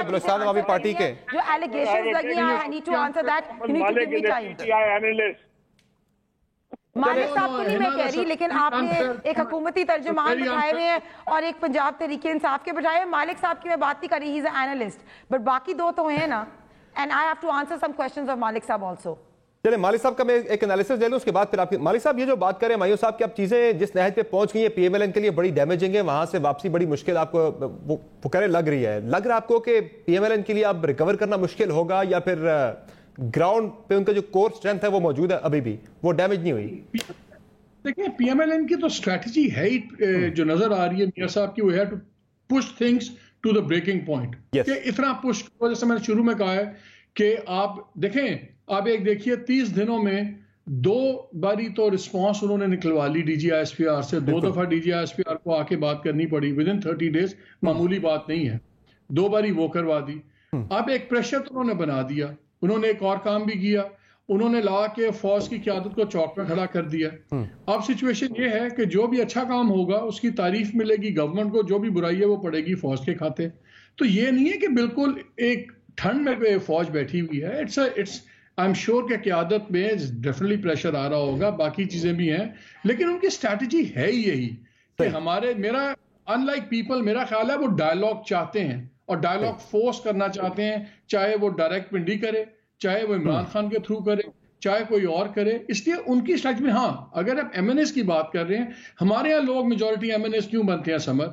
بلوچستان عوامی پارٹی کے جو ایلیگیشنز لگی ہیں، I need to answer that, you need to give me time۔ مالک صاحب کو نہیں میں کہہ رہی، لیکن آپ نے ایک حکومتی ترجمان بٹھائے ہوئے ہیں اور ایک پنجاب تحریک انصاف کے بٹھائے ہوئے۔ مالک صاحب کی میں بات نہیں کر رہی، he is an analyst, but باقی 2 تو ہیں نا، and I have to answer some questions of Malik صاحب آلسو۔ چلے مالک صاحب کا میں ایک انالیسس لے لوں اس کے بعد پھر آپ کی مالک صاحب یہ جو بات کریں مایو صاحب کہ اب چیزیں جس نہج پہ پہنچ گئی ہیں پی ایم ایل این کے لیے بڑی ڈیمیجنگ ہے, وہاں سے واپسی بڑی مشکل آپ کو وہ کہہ رہے لگ رہی ہے, لگ رہا آپ کو کہ پی ایم ایل این کے لیے اب ریکور کرنا مشکل ہوگا یا پھر گراؤنڈ پہ ان کا جو کور اسٹرینتھ ہے وہ موجود ہے ابھی بھی, وہ ڈیمیج نہیں ہوئی؟ دیکھیں پی ایم ایل این کی تو اسٹریٹجی ہے ہی جو نظر آ رہی ہے میاں صاحب کی, وہ ہے to push things to the breaking point, کہ اتنا پش, جیسے میں نے شروع میں کہا ہے کہ آپ دیکھیں, آپ ایک دیکھیے 30 دنوں میں 2 باری تو رسپانس انہوں نے نکلوا لی D G I S P R سے, 2 دفعہ D G I S P R کو آ کے بات کرنی پڑی ودن 30 days, معمولی بات نہیں ہے, 2 باری وہ کروا دی. اب ایک پریشر تو انہوں نے بنا دیا, انہوں نے ایک اور کام بھی کیا, انہوں نے لا کے فوج کی قیادت کو چوک میں کھڑا کر دیا. اب سچویشن یہ ہے کہ جو بھی اچھا کام ہوگا اس کی تعریف ملے گی گورنمنٹ کو, جو بھی برائی ہے وہ پڑے گی فوج کے کھاتے. تو یہ نہیں ہے کہ بالکل ایک ٹھنڈ میں فوج بیٹھی ہوئی ہے, اٹس آئی ایم شیور کہ قیادت میں ڈیفینیٹلی پریشر آ رہا ہوگا, باقی چیزیں بھی ہیں, لیکن ان کی اسٹریٹجی ہے ہی یہی کہ میرا ان لائک پیپل, میرا خیال ہے وہ ڈائلاگ چاہتے ہیں اور ڈائلاگ فورس کرنا چاہتے ہیں, چاہے وہ ڈائریکٹ پنڈی کرے, چاہے وہ عمران خان کے تھرو کرے, چاہے کوئی اور کرے. اس لیے ان کی اسٹریٹجی میں, ہاں اگر آپ ایم این ایس کی بات کر رہے ہیں, ہمارے یہاں لوگ میجورٹی ایم این ایس کیوں بنتے ہیں سمر,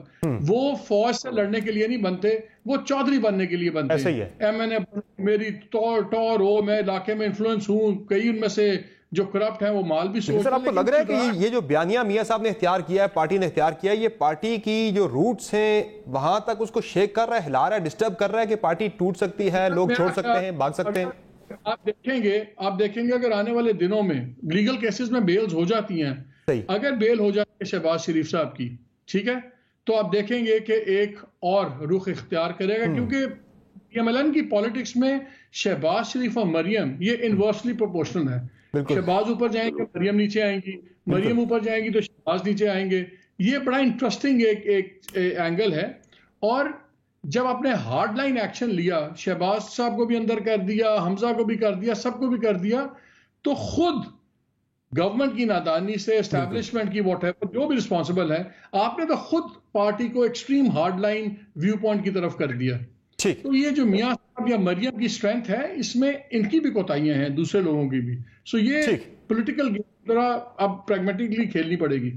وہ فوج سے لڑنے کے لیے نہیں بنتے, وہ چودھری بننے کے لیے بنتے ہیں. ایم این اے میری ٹور ہو, میں علاقے میں انفلوئنس ہوں, کئی ان میں سے جو کرپٹ ہیں وہ مال بھی سوچتے ہیں. سر آپ کو لگ رہا ہے کہ یہ جو بیانیہ میاں صاحب نے اختیار کیا ہے, پارٹی نے اختیار کیا ہے, یہ پارٹی کی جو روٹس ہیں وہاں تک اس کو شیک کر رہا ہے, ہلا رہا ہے, ڈسٹرب کر رہا ہے کہ پارٹی ٹوٹ سکتی ہے, لوگ چھوڑ سکتے ہیں, بھاگ سکتے ہیں؟ آپ دیکھیں گے اگر آنے والے دنوں میں لیگل کیسز میں بیلز ہو جاتی ہیں, اگر بیل ہو جاتی ہے شہباز شریف صاحب کی, ٹھیک ہے, تو آپ دیکھیں گے کہ ایک اور رخ اختیار کرے گا, کیونکہ پی ایم ایل این کی پالیٹکس میں شہباز شریف اور مریم یہ انورسلی پروپورشنل ہے. شہباز اوپر جائیں گے مریم نیچے آئیں گی, مریم اوپر جائیں گی تو شہباز نیچے آئیں گے. یہ بڑا انٹرسٹنگ ایک اینگل ہے. اور جب آپ نے ہارڈ لائن ایکشن لیا, شہباز صاحب کو بھی اندر کر دیا, حمزہ کو بھی کر دیا, سب کو بھی کر دیا, تو خود گورنمنٹ کی نادانی سے, اسٹیبلشمنٹ کی واٹ ایور جو بھی رسپانسبل ہے, آپ نے تو خود پارٹی کو extreme hard line view point کی طرف کر دیا. تو یہ جو میاں صاحب یا مریم کی اسٹرینتھ ہے, اس میں ان کی بھی کوتاہیاں ہیں, دوسرے لوگوں کی بھی. سو یہ پولیٹیکل گیم ذرا اب پریگمیٹکلی کھیلنی پڑے گی.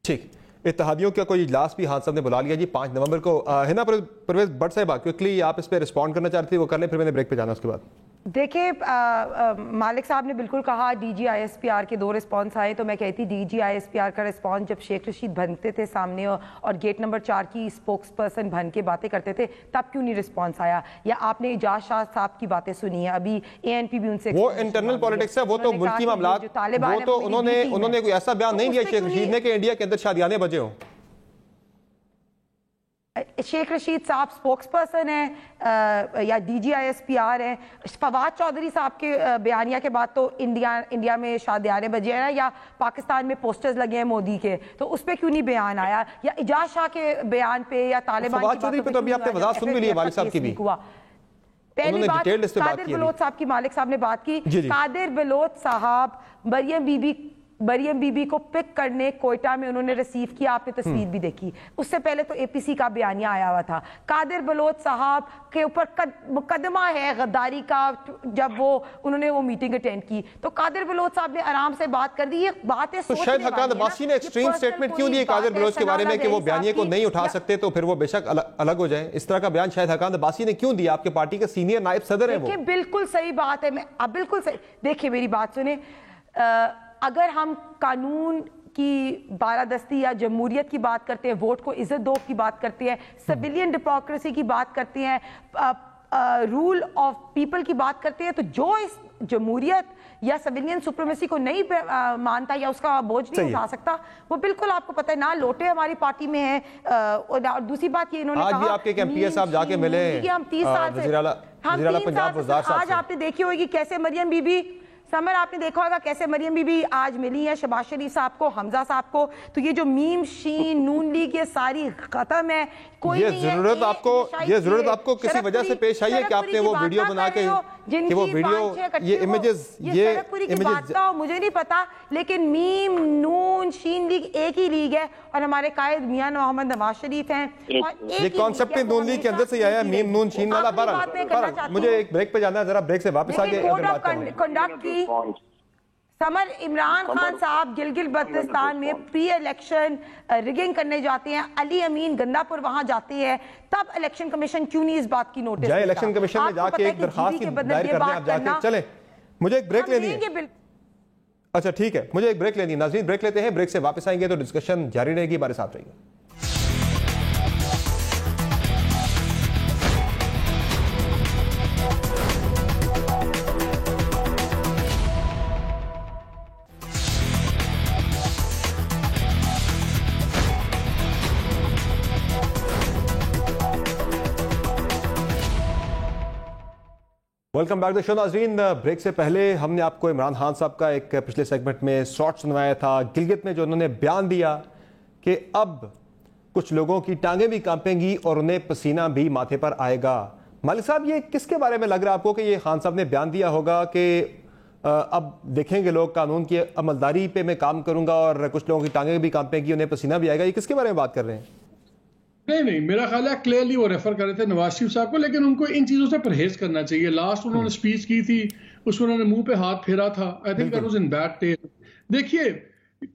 ٹھیک, اتحادیوں کا کوئی اجلاس بھی ہاتھ صاحب نے بلا لیا جی 5 نومبر کو. ہے نا پرویز بٹ صاحب, کوئکلی آپ اس پہ رسپونڈ کرنا چاہتے ہیں, وہ کر لیں, پھر میں نے بریک پہ جانا اس کے بعد. دیکھیں مالک صاحب نے بالکل کہا D G I S P R کے 2 رسپانس آئے, تو میں کہتی D G I S P R کا رسپانس جب شیخ رشید بنتے تھے سامنے اور گیٹ نمبر 4 کی اسپوکس پرسن بن کے باتیں کرتے تھے, تب کیوں نہیں رسپانس آیا؟ یا آپ نے اعجاز شاہ صاحب کی باتیں سنی ہیں, ابھی اے این پی بھی ان سے, وہ انٹرنل پالیٹکس ہے, وہ تو ملکی معاملات, وہ تو انہوں نے کوئی ایسا بیان نہیں دیا شیخ رشید نے کہ انڈیا کے اندر شادیانے بجے ہوں. شیخ رشید صاحب سپوکس پرسن ہیں یا D G I S P R ہیں. فواد چودھری صاحب کے بیانیہ کے بعد تو انڈیا میں شادیانے بجے ہیں, یا پاکستان میں پوسٹرز لگے ہیں مودی کے, تو اس پہ کیوں نہیں بیان آیا؟ یا اعجاز شاہ کے بیان پہ یا طالبان فواد چودھری پہ تو ابھی آپ نے وضاحت سن بھی لی ہے والد صاحب کی بھی. پہلی بات قادر بلوچ صاحب کی مالک صاحب نے بات کی. قادر بلوچ صاحب مریم بی بی کو پک کرنے کوئٹہ میں انہوں نے ریسیو کیا, آپ نے تصویر بھی دیکھی. اس سے پہلے تو اے پی سی کا بیانیہ آیا ہوا تھا. قادر بلوچ صاحب کے اوپر مقدمہ ہے غداری کا, جب انہوں نے وہ میٹنگ اٹینڈ کی تو قادر بلوچ صاحب نے آرام سے بات کر دی. یہ باتیں تو شاہد حقان عباسی نے ایکسٹریم سٹیٹمنٹ کیوں دی قادر بلوچ کے بارے میں کہ وہ بیانیے کو نہیں اٹھا سکتے تو پھر وہ بے شک الگ ہو جائیں؟ اس طرح کا بیان شاہد حقان عباسی نے کیوں دیا؟ آپ کے پارٹی کے سینئر نائب صدر ہیں وہ. بالکل صحیح بات ہے, میں بالکل صحیح. دیکھیں میری بات سنیں, اگر ہم قانون کی بالادستی یا جمہوریت کی بات کرتے ہیں, ووٹ کو عزت دو کی بات کرتے ہیں, سویلین ڈیموکریسی کی بات کرتے ہیں, رول آف پیپل کی بات کرتے ہیں, تو جو اس جمہوریت یا سویلین سپریمیسی کو نہیں مانتا یا اس کا بوجھ نہیں اٹھا سکتا, وہ بالکل آپ کو پتہ ہے نا لوٹے ہماری پارٹی میں ہیں. اور دوسری بات یہ انہوں نے کہا, آج بھی آپ کے ایم پی صاحب جا کے ملے ہم 30 سال سے, آج آپ نے دیکھی ہوگی کیسے مریم بی بی, سمر آپ نے دیکھا ہوگا کیسے مریم بی بی آج ملی ہے شہباز شریف صاحب کو, حمزہ صاحب کو. تو یہ جو میم شین نون لیگ یہ ساری ختم ہے. یہ ضرورت آپ کو کسی وجہ سے پیش آئی ہے کہ آپ نے وہ ویڈیو بنا کے, کہ وہ ویڈیو یہ امیجز مجھے نہیں پتا, لیکن میم نون شین لیگ ایک ہی لیگ ہے اور ہمارے قائد میاں محمد نواز شریف ہیں. یہ کانسیپٹ نون لیگ کے اندر سے آیا ہے, میم نون شین والا. مجھے ایک بریک پہ جانا ہے, ذرا بریک سے واپس آگے کنڈکٹ کی جی سمر، عمران خان صاحب گلگت بلتستان میں پری الیکشن ریگنگ کرنے جاتے ہیں، علی امین گندا پور وہاں جاتے ہیں، تب الیکشن کمیشن کیوں نہیں اس بات کی نوٹس جائے الیکشن کمیشن میں جا کے ایک درخواست کی دائر کر دیں. آپ جا کے چلیں، مجھے ایک بریک لینی ہے. اچھا ٹھیک ہے، مجھے ایک بریک لینی ہے. ناظرین بریک لیتے ہیں، بریک سے واپس آئیں گے تو ڈسکشن جاری رہے گی. ہمارے ساتھ رہیے. Welcome back to show. ناظرین بریک سے پہلے ہم نے آپ کو عمران خان صاحب کا ایک پچھلے سیگمنٹ میں شارٹ سنوایا تھا گلگت میں، جو انہوں نے بیان دیا کہ اب کچھ لوگوں کی ٹانگیں بھی کانپیں گی اور انہیں پسینہ بھی ماتھے پر آئے گا. مالک صاحب یہ کس کے بارے میں لگ رہا ہے آپ کو کہ یہ خان صاحب نے بیان دیا ہوگا کہ اب دیکھیں گے لوگ قانون کی عملداری پہ میں کام کروں گا اور کچھ لوگوں کی ٹانگیں بھی کانپیں گی، انہیں پسینہ بھی آئے گا، یہ کس کے بارے میں بات کر رہے ہیں؟ نہیں، میرا خیال ہے کلیئرلی وہ ریفر کر رہے تھے نواز شریف صاحب کو، لیکن ان کو ان چیزوں سے پرہیز کرنا چاہیے. لاسٹ انہوں نے سپیچ کی تھی، اس میں انہوں نے منہ پہ ہاتھ پھیرا تھا. I think that was in bad taste. دیکھیے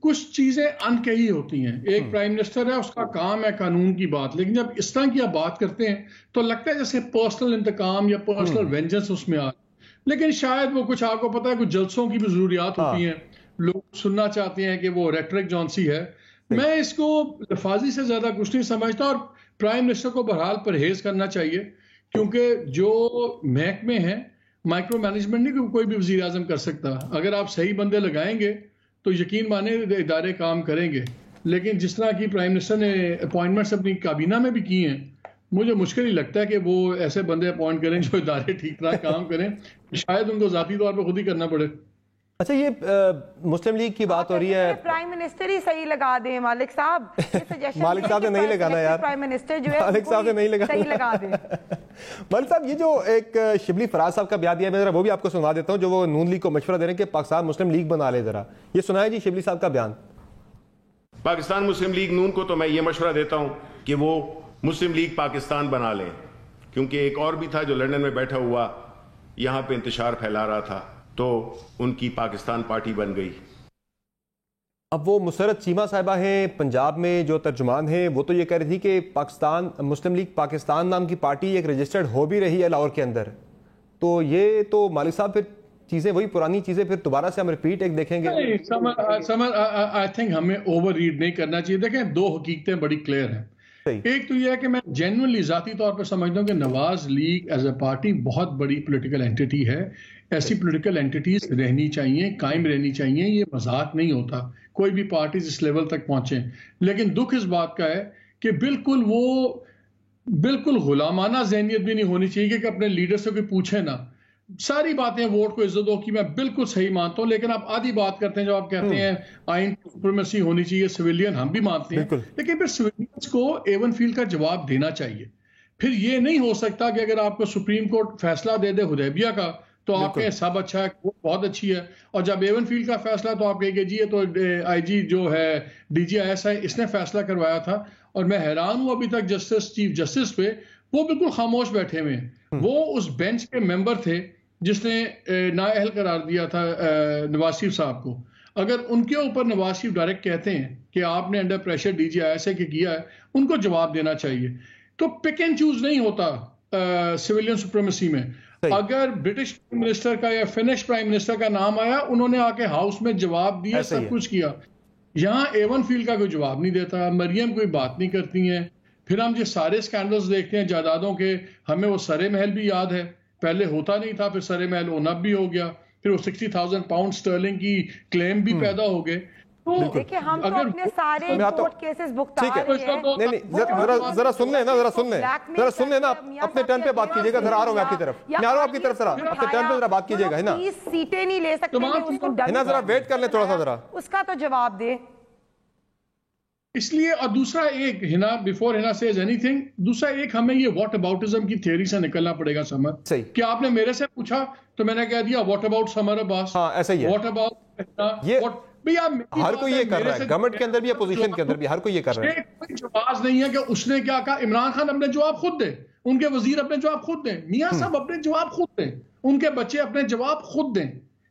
کچھ چیزیں ان کہی ہوتی ہیں. ایک پرائم منسٹر ہے، اس کا کام ہے قانون کی بات، لیکن جب اس طرح کی آپ بات کرتے ہیں تو لگتا ہے جیسے پرسنل انتقام یا پرسنل وینجنس اس میں آ. لیکن شاید وہ کچھ آپ کو پتا ہے کچھ جلسوں کی بھی ضروریات ہوتی ہیں، لوگ سننا چاہتے ہیں کہ وہ ریٹرک جونسی ہے. میں اس کو لفاظی سے زیادہ کچھ نہیں سمجھتا، اور پرائم منسٹر کو بہرحال پرہیز کرنا چاہیے، کیونکہ جو محکمے ہیں مائکرو مینجمنٹ نہیں کوئی بھی وزیر اعظم کر سکتا. اگر آپ صحیح بندے لگائیں گے تو یقین مانے ادارے کام کریں گے. لیکن جس طرح کی پرائم منسٹر نے اپوائنٹمنٹس اپنی کابینہ میں بھی کی ہیں، مجھے مشکل ہی لگتا ہے کہ وہ ایسے بندے اپوائنٹ کریں جو ادارے ٹھیک طرح کام کریں. شاید ان کو ذاتی طور پہ خود ہی کرنا پڑے. اچھا یہ مسلم لیگ کی بات ہو رہی ہے، پرائم منسٹر ہی صحیح لگا دیں. مالک صاحب مالک صاحب نے نہیں لگانا یار، پرائم منسٹر جو ہے مالک صاحب نے نہیں لگانا، صحیح لگا دیں. مالک صاحب یہ جو ایک شبلی فراز صاحب کا بیان دیا، میں ذرا وہ بھی آپ کو سنا دیتا ہوں، جو وہ نون لیگ کو مشورہ دے رہے ہیں کہ پاکستان مسلم لیگ بنا لے. ذرا یہ سنائے جی شبلی صاحب کا بیان. پاکستان مسلم لیگ نون کو تو میں یہ مشورہ دیتا ہوں کہ وہ مسلم لیگ پاکستان بنا لیں، کیونکہ ایک اور بھی تھا جو لندن میں بیٹھا ہوا یہاں پہ انتشار پھیلا رہا تھا، تو ان کی پاکستان پارٹی بن گئی. اب وہ مسرت چیمہ صاحبہ ہیں پنجاب میں جو ترجمان ہیں، وہ تو یہ کہہ رہی تھی کہ پاکستان مسلم لیگ پاکستان نام کی پارٹی ایک رجسٹرڈ ہو بھی رہی ہے لاہور کے اندر. تو یہ تو مالک صاحب پھر چیزیں وہی پرانی چیزیں پھر دوبارہ سے ہم ریپیٹ ایک دیکھیں گے. آئی تھنک ہمیں اوور ریڈ نہیں کرنا چاہیے. دیکھیں دو حقیقتیں بڑی کلیئر ہیں. ایک تو یہ ہے کہ میں جینوئنلی ذاتی طور پہ سمجھتا ہوں کہ نواز لیگ ایز اے پارٹی بہت بڑی پولیٹیکل اینٹیٹی ہے. ایسی پولیٹیکل اینٹیٹیز رہنی چاہیے، قائم رہنی چاہیے. یہ مذاق نہیں ہوتا کوئی بھی پارٹیز اس لیول تک پہنچیں. لیکن دکھ اس بات کا ہے کہ بالکل غلامانہ ذہنیت بھی نہیں ہونی چاہیے کہ اپنے لیڈر سے کوئی پوچھے نا. ساری باتیں ووٹ کو عزت ہو کی میں بالکل صحیح مانتا ہوں، لیکن آپ آدھی بات کرتے ہیں جو آپ کہتے ہیں آئین کی سپریمیسی ہونی چاہیے، سویلین ہم بھی مانتے ہیں، لیکن پھر سویلینز کو ایون فیلڈ کا جواب دینا چاہیے. پھر یہ نہیں ہو سکتا کہ اگر آپ کو سپریم کورٹ فیصلہ دے دے حدیبیہ کا تو آپ کہیں سب اچھا ہے، وہ بہت اچھی ہے، اور جب ایون فیلڈ کا فیصلہ تو آپ کہیں گے جی یہ تو آئی جی جو ہے ڈی جی آئی ایس آئی اس نے فیصلہ کروایا تھا. اور میں حیران ہوں ابھی تک چیف جسٹس پہ وہ بالکل خاموش بیٹھے ہوئے ہیں. وہ اس بینچ کے ممبر تھے جس نے نااہل قرار دیا تھا نواز شریف صاحب کو. اگر ان کے اوپر نواز شریف ڈائریکٹ کہتے ہیں کہ آپ نے under pressure D G I S I کے کیا ہے، ان کو جواب دینا چاہیے. تو پک اینڈ چوز نہیں ہوتا سویلین سپریمیسی میں. اگر برٹش پرائم منسٹر کا یا فنش پرائم منسٹر کا نام آیا، انہوں نے آ کے ہاؤس میں جواب دیا، سب کچھ کیا. یہاں ایون فیلڈ کا کوئی جواب نہیں دیتا، مریم کوئی بات نہیں کرتی ہیں. پھر ہم جو سارے سکینڈلز دیکھتے ہیں جائیدادوں کے، ہمیں وہ سرے محل بھی یاد ہے، پہلے ہوتا نہیں تھا، پھر سرے محل اونب بھی ہو گیا، پھر وہ 60,000 پاؤنڈ سٹرلنگ کی کلیم بھی پیدا ہو گئے. دیکھیں ہم تو اپنے سارے کورٹ کیسز بھگتا رہے ہیں. نہیں ذرا سن لیں نا اپنے ٹرن پہ بات کیجیے گا. ذرا آ رہا ہوں میں آپ کی طرف، میں آ رہا ہوں آپ کی طرف. ذرا اپنے ٹرن پہ ذرا بات کیجیے گا. ہے سیٹیں نہیں لے سکتے، ذرا ویٹ کر لیں تھوڑا سا، ذرا اس کا تو جواب دے. اس لیے اور دوسرا ایک ہنا بیفور ہنا سیز اینی تھنگ، دوسرا ایک ہمیں یہ واٹ اباؤٹزم کی تھیوری سے نکلنا پڑے گا. سمر کہ آپ نے میرے سے پوچھا تو میں نے کہہ دیا واٹ اباؤٹ سمر عباس. ہاں ایسا ہی ہے. واٹ اباؤٹ ہر کوئی یہ کر رہا ہے، گورنمنٹ کے اندر بھی اپوزیشن کے اندر بھی ہر کوئی یہ کر رہا ہے. کوئی جواز نہیں ہے کہ اس نے کیا کہا. عمران خان اپنے جواب خود دے، ان کے وزیر اپنے جواب خود دیں، میاں صاحب اپنے جواب خود دیں، ان کے بچے اپنے جواب خود دیں.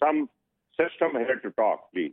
some system here to talk please.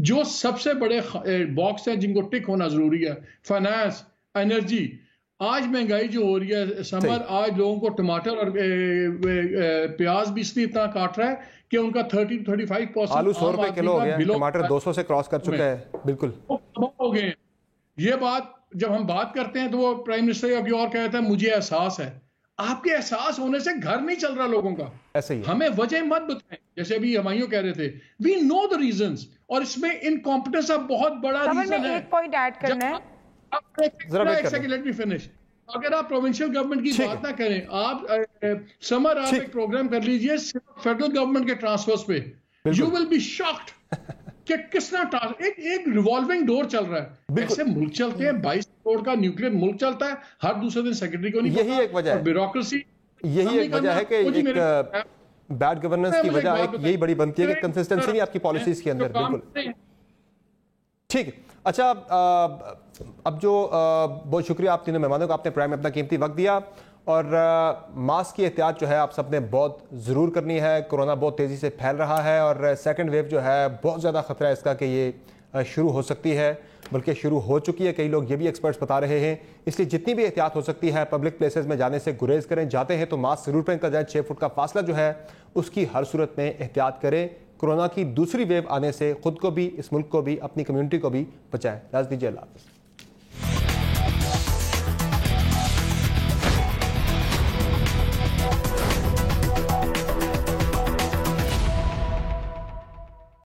جو سب سے بڑے باکس ہیں جن کو ٹک ہونا ضروری ہے, فائنانس, انرجی. آج مہنگائی جو ہو رہی ہے سمر, آج لوگوں کو ٹماٹر اور پیاز بھی اس لیے اتنا کاٹ رہا ہے کہ ان کا 30-35%. آلو 100 روپے کلو ہو گیا, ٹماٹر 200 سے کراس کر چکا ہے. بالکل ہو گئے. یہ بات جب ہم بات کرتے ہیں تو وہ پرائم منسٹر یا کوئی اور کہتا ہے مجھے احساس ہے. آپ کے احساس ہونے سے گھر نہیں چل رہا لوگوں کا. ایسے ہی ہمیں وجہ مت بتائیں, جیسے ابھی ہمایوں کہہ رہے تھے, وی نو دا ریزنز, اور اس میں انکمپٹنس کا بہت بڑا ریزن ہے. ایک پوائنٹ ایڈ کرنا ہے. Let me finish. اگر آپ پروونشل گورنمنٹ کی بات نہ کریں, آپ سمر آپ ایک پروگرام کر لیجئے فیڈرل گورنمنٹ کے ٹرانسفرز پہ, یو ول بی شاکڈ کہ کس طرح ایک ریوالونگ ڈور چل رہا ہے. ایسے ملک چلتے ہیں, 22 کروڑ کا نیوکلیر ملک چلتا ہے, ہر دوسرے دن سیکرٹری کو نہیں. یہی ایک وجہ ہے, بیوروکریسی, یہی ایک وجہ ہے کہ ایک بیڈ گورننس کی وجہ ایک یہی بڑی بنتی ہے کہ کنسسٹنسی نہیں آپ کی پالیسیز کے اندر. بالکل ٹھیک. اچھا, اب جو بہت شکریہ آپ تینوں مہمانوں کا, آپ نے پرائم میں اپنا قیمتی وقت دیا, اور ماسک کی احتیاط جو ہے آپ سب نے بہت ضرور کرنی ہے. کورونا بہت تیزی سے پھیل رہا ہے اور سیکنڈ ویو جو ہے بہت زیادہ خطرہ ہے اس کا کہ یہ شروع ہو سکتی ہے, بلکہ شروع ہو چکی ہے. کئی لوگ یہ بھی ایکسپرٹس بتا رہے ہیں. اس لیے جتنی بھی احتیاط ہو سکتی ہے پبلک پلیسز میں جانے سے گریز کریں. جاتے ہیں تو ماسک ضرور پہن کر جائیں. 6 فٹ کا فاصلہ جو ہے اس کی ہر صورت میں احتیاط کریں. کورونا کی دوسری ویو آنے سے خود کو بھی, اس ملک کو بھی, اپنی کمیونٹی کو بھی بچائیں. اجازت دیجیے, اللہ حافظ.